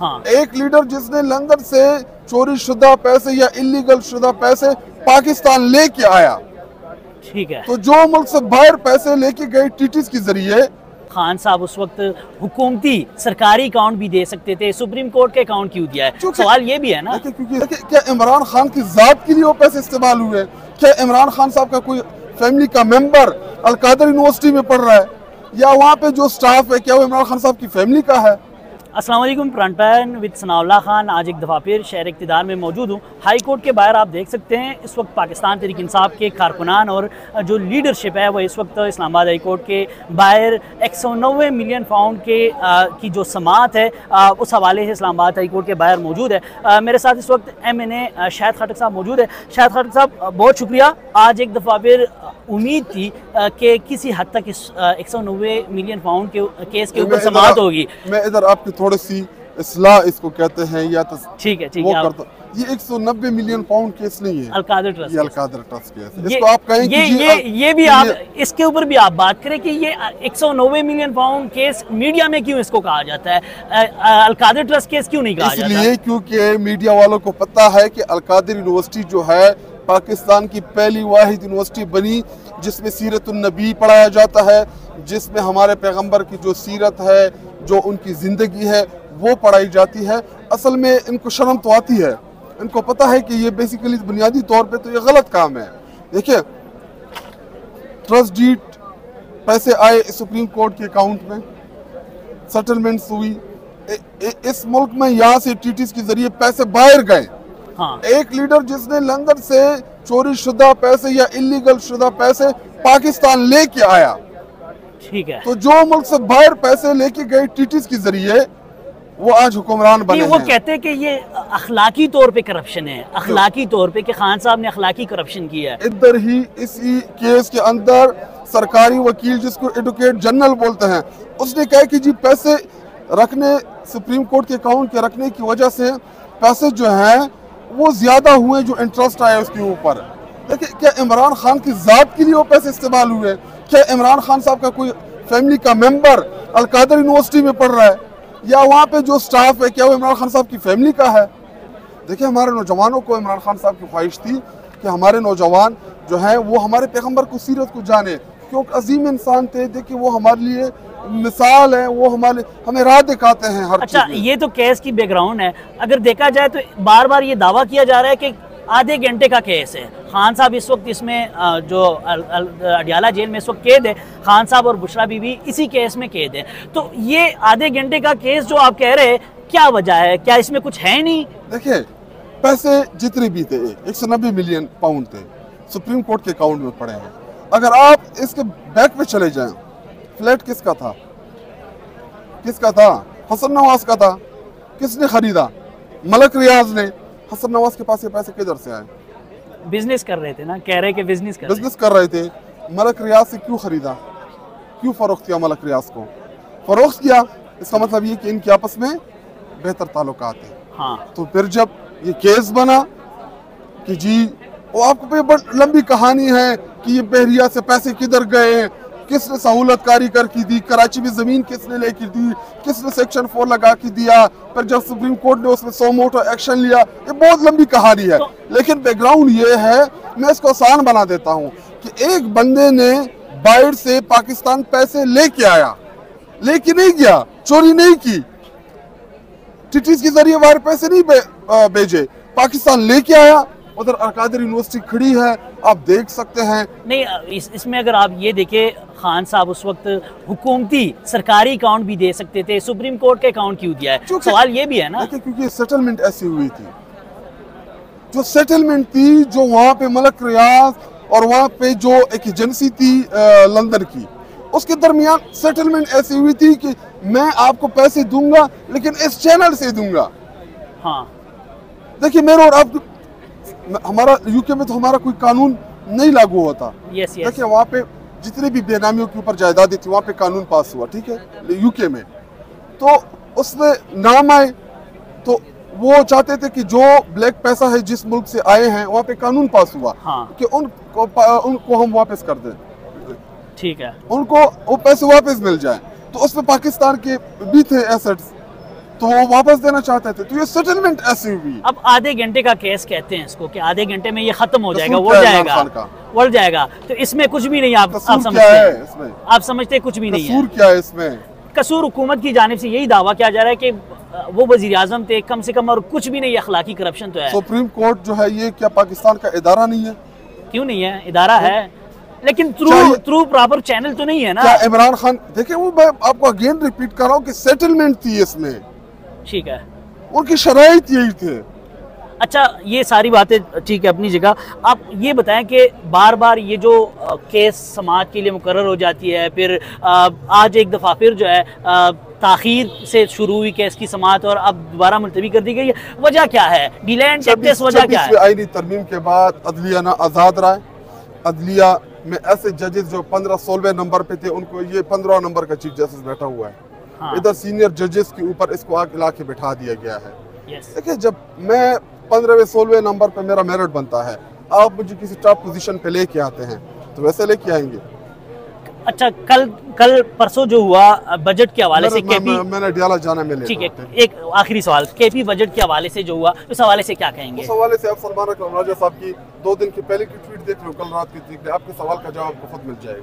हाँ। एक लीडर जिसने लंदन से चोरी शुदा पैसे या इलीगल शुदा पैसे पाकिस्तान लेके आया, ठीक है। तो जो मुल्क से बाहर पैसे लेके गए टीटीज के जरिए, खान साहब उस वक्त हुकूमती सरकारी अकाउंट भी दे सकते थे, सुप्रीम कोर्ट के अकाउंट क्यों दिया है? सवाल ये भी है ना। क्योंकि क्या इमरान खान की जात के लिए वो पैसे इस्तेमाल हुए? क्या इमरान खान साहब का कोई फैमिली का मेंबर अलकादर यूनिवर्सिटी में पढ़ रहा है, या वहाँ पे जो स्टाफ है क्या वो इमरान खान साहब की फैमिली का है? अस्सलाम वालेकुम, front pan with Sanaullah Khan. आज एक दफ़ा फिर शहर इक़्तिदार में मौजूद हूँ। हाई कोर्ट के बाहर आप देख सकते हैं इस वक्त पाकिस्तान तहरीक इंसाफ के कारकुनान और जो लीडरशिप है वो इस वक्त इस्लामाबाद हाई कोर्ट के बाहर 190 मिलियन पाउंड के की जो समात है उस हवाले से इस्लामाबाद हाई कोर्ट के बाहर मौजूद है। मेरे साथ इस वक्त MNA शाहिद खटक साहब मौजूद है। शाहिद खटक साहब, बहुत शुक्रिया। आज एक दफ़ा फिर उम्मीद थी कि किसी हद तक इस 190 मिलियन पाउंड के केस के ऊपर समात होगी। मैं इधर आपकी थोड़ी सी इस्लाह इसको कहते हैं या तो ठीक है वो करता, ये 190 मिलियन पाउंड केस नहीं है, अलकादर ट्रस्ट, ये अलकादर ट्रस्ट केस है। इसको आप कहें ये भी आप इसके ऊपर भी आप बात करें कि ये 190 मिलियन पाउंड केस मीडिया में क्यों इसको कहा जाता है, अलकादर ट्रस्ट केस क्यों नहीं कहा जाता? इसलिए क्योंकि मीडिया वालों को पता है कि अलकादर यूनिवर्सिटी जो है पाकिस्तान की पहली वाहिद यूनिवर्सिटी बनी जिसमें सीरतुन नबी पढ़ाया जाता है, जिसमें हमारे पैगंबर की जो सीरत है, जो उनकी ज़िंदगी है वो पढ़ाई जाती है। असल में इनको शर्म तो आती है, इनको पता है कि ये बेसिकली बुनियादी तौर पे तो ये गलत काम है। देखिए, ट्रस्ट डीड पैसे आए सुप्रीम कोर्ट के अकाउंट में, सेटलमेंट्स हुई इस मुल्क में, यहाँ से टीटीज के जरिए पैसे बाहर गए। हाँ। एक लीडर जिसने लंदन से चोरी शुदा पैसे या इलीगल शुदा पैसे पाकिस्तान लेके आया, ठीक है, तो जो मुल्क से बाहर पैसे लेके गए टीटीज के जरिए वो आज हुक्मरान बने हैं। वो कहते हैं कि ये अखलाकी तौर पे करप्शन है, अखलाकी तौर पे कि खान साहब ने अखलाकी करप्शन किया है। इधर ही इसी केस के अंदर सरकारी वकील जिसको एडवोकेट जनरल बोलते हैं, उसने कहा कि जी पैसे रखने सुप्रीम कोर्ट के अकाउंट के रखने की वजह से पैसे जो हैं वो ज्यादा हुए, जो इंटरेस्ट आया उसके ऊपर। देखिए, क्या इमरान खान की जात के लिए वो पैसे इस्तेमाल हुए? क्या इमरान खान साहब का कोई फैमिली का मेंबर अलकादर यूनिवर्सिटी में पढ़ रहा है, या वहाँ पे जो स्टाफ है क्या वो इमरान खान साहब की फैमिली का है? देखिए, हमारे नौजवानों को इमरान खान साहब की ख्वाहिश थी कि हमारे नौजवान जो है वो हमारे पैगंबर को सीरत को जाने, क्योंकि अजीम इंसान थे। देखिए, वो हमारे लिए मिसाल है, वो हमें राह दिखाते हैं हर अच्छा, ये तो केस की बैकग्राउंड है। अगर देखा जाए तो बार बार ये दावा किया जा रहा है कि आधे घंटे का केस है। खान साहब इस वक्त इसमें जो अडियाला जेल में इस वक्त कैद है, खान साहब और बुशरा बीबी इसी केस में कैद है। तो ये आधे घंटे का केस जो आप कह रहे हैं, क्या वजह है? क्या इसमें कुछ है नहीं? देखिए, पैसे जितने भी थे 190 मिलियन पाउंड थे, सुप्रीम कोर्ट के अकाउंट में पड़े हैं। अगर आप इसके बैक पे चले जाएं, फ्लैट किसका था? किसका था? हसन नवाज का था। किसने खरीदा? मलक रियाज ने। हसन नवाज के पास ये पैसे किधर से आए? बिजनेस कर रहे थे ना, कह रहे कि बिजनेस कर रहे थे। मलक रियाज से क्यों खरीदा? क्यों फरोख्त किया? मलक रियाज को फरोख्त किया, इसका मतलब ये कि इनके आपस में बेहतर ताल्लुकात है। हाँ। तो फिर जब ये केस बना कि जी वो आपको बड़ी लंबी कहानी है कि ये बहरिया से पैसे किधर गए, किसने सहूलतकारी करके दी, कराची में जमीन किसने लेके दी, किसने सेक्शन 4 लगा के दिया, फिर जब सुप्रीम कोर्ट ने उसमें सो मोटो एक्शन लिया, ये बहुत लंबी कहानी है। लेकिन बैकग्राउंड ये है, मैं इसको आसान बना देता हूँ कि एक बंदे ने बाहर से पाकिस्तान पैसे लेके आया, लेके नहीं गया, चोरी नहीं की, टीटीज के जरिए बाहर पैसे नहीं भेजे, पाकिस्तान लेके आया। उधर अलकादर यूनिवर्सिटी खड़ी है, आप देख सकते हैं। नहीं, इसमें अगर आप ये देखें, खान साहब उस वक्त हुकूमती सरकारी अकाउंट भी दे सकते थे, सुप्रीम कोर्ट के अकाउंट क्यों दिया है? सवाल ये भी है ना। क्योंकि सेटलमेंट ऐसी हुई थी, जो सेटलमेंट थी, जो वहाँ पे मलक रियाज और वहाँ पे जो एक एजेंसी थी लंदन की, उसके दरमियान सेटलमेंट ऐसी हुई थी कि मैं आपको पैसे दूंगा लेकिन इस चैनल से दूंगा। हाँ। देखिए, मेरे और आप, हमारा यूके में तो हमारा कोई कानून नहीं लागू होता। देखिए, वहाँ पे जितने भी बेनामियों के ऊपर जायदादें थी, वहाँ पे कानून पास हुआ, ठीक है, यूके में। तो उसमें नाम आए तो वो चाहते थे कि जो ब्लैक पैसा है जिस मुल्क से आए हैं, वहाँ पे कानून पास हुआ। हाँ। कि उनको हम वापस कर दें, ठीक है, उनको वो पैसे वापस मिल जाए। तो उसमें पाकिस्तान के भी थे एसेट्स, तो वो वापस देना चाहते थे, तो ये सेटलमेंट ऐसी हुई। अब आधे घंटे का केस कहते हैं इसको कि आधे घंटे में ये खत्म हो जाएगा, कसूर क्या है इमरान खान का? उड़ जाएगा। तो इसमें कुछ भी नहीं, आप कसूर समझते क्या है हैं, इसमें? आप समझते हैं कुछ भी नहीं है। कसूर क्या है इसमें? कसूर हुकूमत की जानिब से यही दावा किया जा रहा है कि वो वजीर आजम थे कम से कम, और कुछ भी नहीं, अखलाकी करप्शन तो है। सुप्रीम कोर्ट जो है ये क्या पाकिस्तान का इदारा नहीं है? क्यों नहीं है? इदारा है, लेकिन थ्रू प्रॉपर चैनल तो नहीं है ना। क्या इमरान खान, देखिए वो मैं आपको अगेन रिपीट कर रहा हूँ कि सेटलमेंट थी इसमें, ठीक है, उनकी शराइत यही थे। अच्छा, ये सारी बातें ठीक है अपनी जगह। आप ये बताएं कि बार बार ये जो केस समाज के लिए मुकर्रर हो जाती है, फिर आज एक दफ़ा फिर जो है ताखीर से शुरू हुई केस की समाअत और अब दोबारा मुलतवी कर दी गई है, वजह क्या है? डिले एंड टेक्टिक्स, वजह क्या है? आईनी तरमीम के बाद अदलिया ना आज़ाद रहा है। अदलिया में ऐसे जजेस जो 15-16वें नंबर पे थे, उनको ये 15 नंबर का चीफ जस्टिस बैठा हुआ है। हाँ। इधर सीनियर जजेस के ऊपर इसको आग ला के बैठा दिया गया है। यस। देखिए, जब मैं 15वें-16वें नंबर पे मेरा मेरिट बनता है, आप मुझे किसी टॉप पोजीशन पे लेके आते हैं, तो वैसे लेके आएंगे। अच्छा, कल परसों जो हुआ बजट के हवाले से केपी, मैंने डियाला जाना में, ठीक है, एक आखिरी सवाल, केपी बजट के हवाले से जो हुआ, उस हवाले से क्या कहेंगे? उस हवाले से आप सलमान अकरम राजा साहब की 2 दिन की पहले की ट्वीट देख लो, कल रात की देख लो, आपके सवाल का जवाब आपको खुद मिल जाएगा।